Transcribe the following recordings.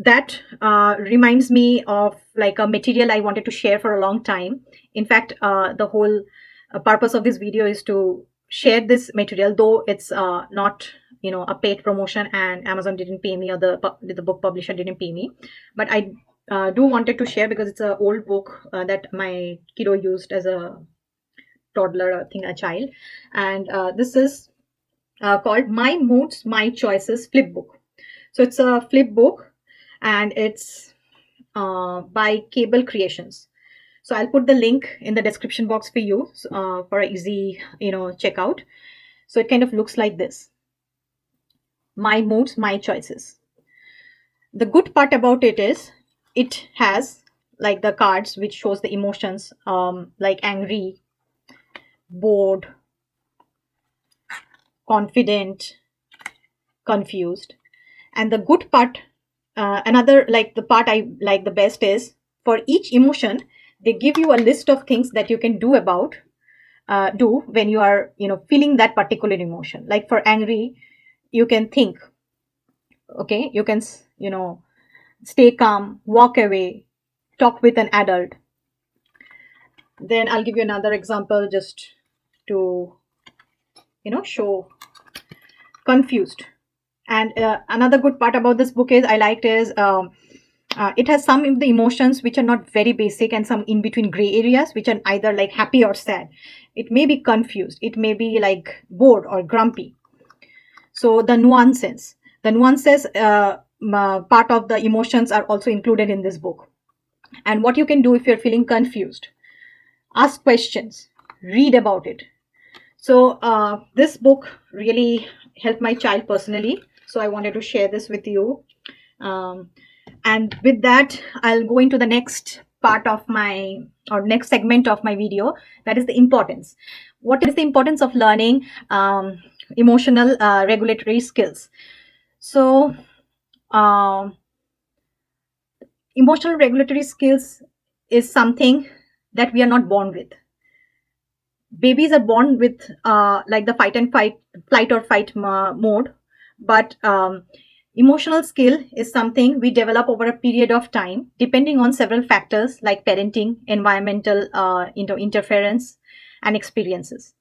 that reminds me of like a material I wanted to share for a long time. In fact, the whole purpose of this video is to share this material, though it's not a paid promotion, and Amazon didn't pay me, or the book publisher didn't pay me, but I do wanted to share because it's an old book that my kiddo used as a toddler, I think a child. And this is called My Moods, My Choices flip book. So it's a flip book, and it's by Cable Creations. So I'll put the link in the description box for you for an easy checkout. So it kind of looks like this: My Moods, My Choices. The good part about it is it has like the cards which shows the emotions, like angry, bored, confident, confused. And the good part, another like the part I like the best is, for each emotion they give you a list of things that you can do when you are feeling that particular emotion. Like for angry, you can think, okay, you can stay calm, walk away, talk with an adult. Then I'll give you another example just to show confused. And another good part about this book is I liked is it has some of the emotions which are not very basic, and some in between gray areas which are either like happy or sad. It may be confused, it may be like bored or grumpy. So the nuances part of the emotions are also included in this book. And what you can do if you're feeling confused: ask questions, read about it. So this book really helped my child personally, so I wanted to share this with you. And with that, I'll go into the next part of my, or next segment of my video, that is the importance. What is the importance of learning emotional regulatory skills? So emotional regulatory skills is something that we are not born with. Babies are born with like the flight or fight mode, but emotional skill is something we develop over a period of time, depending on several factors like parenting, environmental interference, and experiences.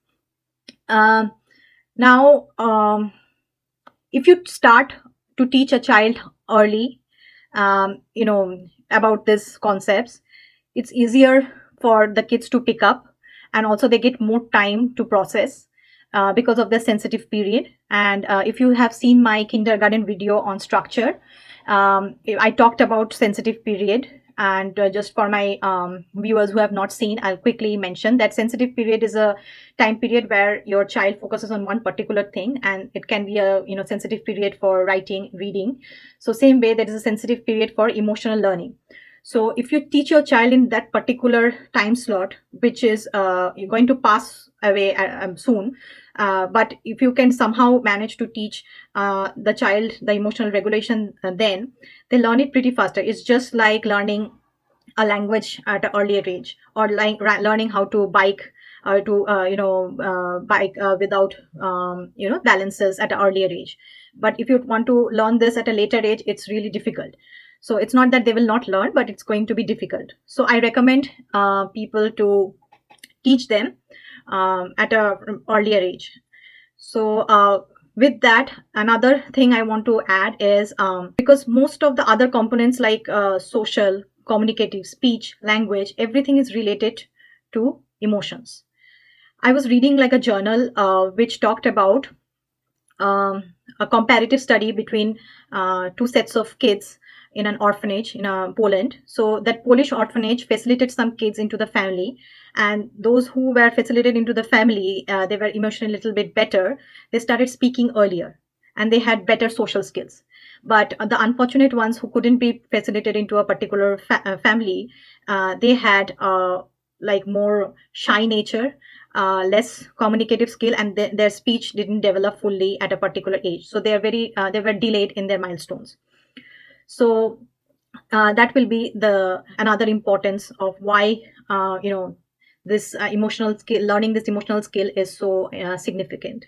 Now, if you start to teach a child early, about these concepts, it's easier for the kids to pick up, and also they get more time to process because of the sensitive period. And if you have seen my kindergarten video on structure, I talked about sensitive period. And just for my viewers who have not seen, I'll quickly mention that sensitive period is a time period where your child focuses on one particular thing, and it can be a sensitive period for writing, reading. So same way, there is a sensitive period for emotional learning. So if you teach your child in that particular time slot, which is you're going to pass away soon, but if you can somehow manage to teach the child the emotional regulation, then they learn it pretty faster. It's just like learning a language at an earlier age, or like learning how to bike, bike without balances at an earlier age. But if you want to learn this at a later age, it's really difficult. So it's not that they will not learn, but it's going to be difficult. So I recommend people to teach them at a earlier age. So with that, another thing I want to add is, because most of the other components like social, communicative, speech, language, everything is related to emotions. I was reading like a journal which talked about a comparative study between two sets of kids in an orphanage in Poland. So that Polish orphanage facilitated some kids into the family, and those who were facilitated into the family, they were emotionally a little bit better. They started speaking earlier, and they had better social skills. But the unfortunate ones who couldn't be facilitated into a particular family, they had like more shy nature, less communicative skill, and their speech didn't develop fully at a particular age. So they were delayed in their milestones. So that will be the another importance of why this emotional skill, learning this emotional skill is so significant.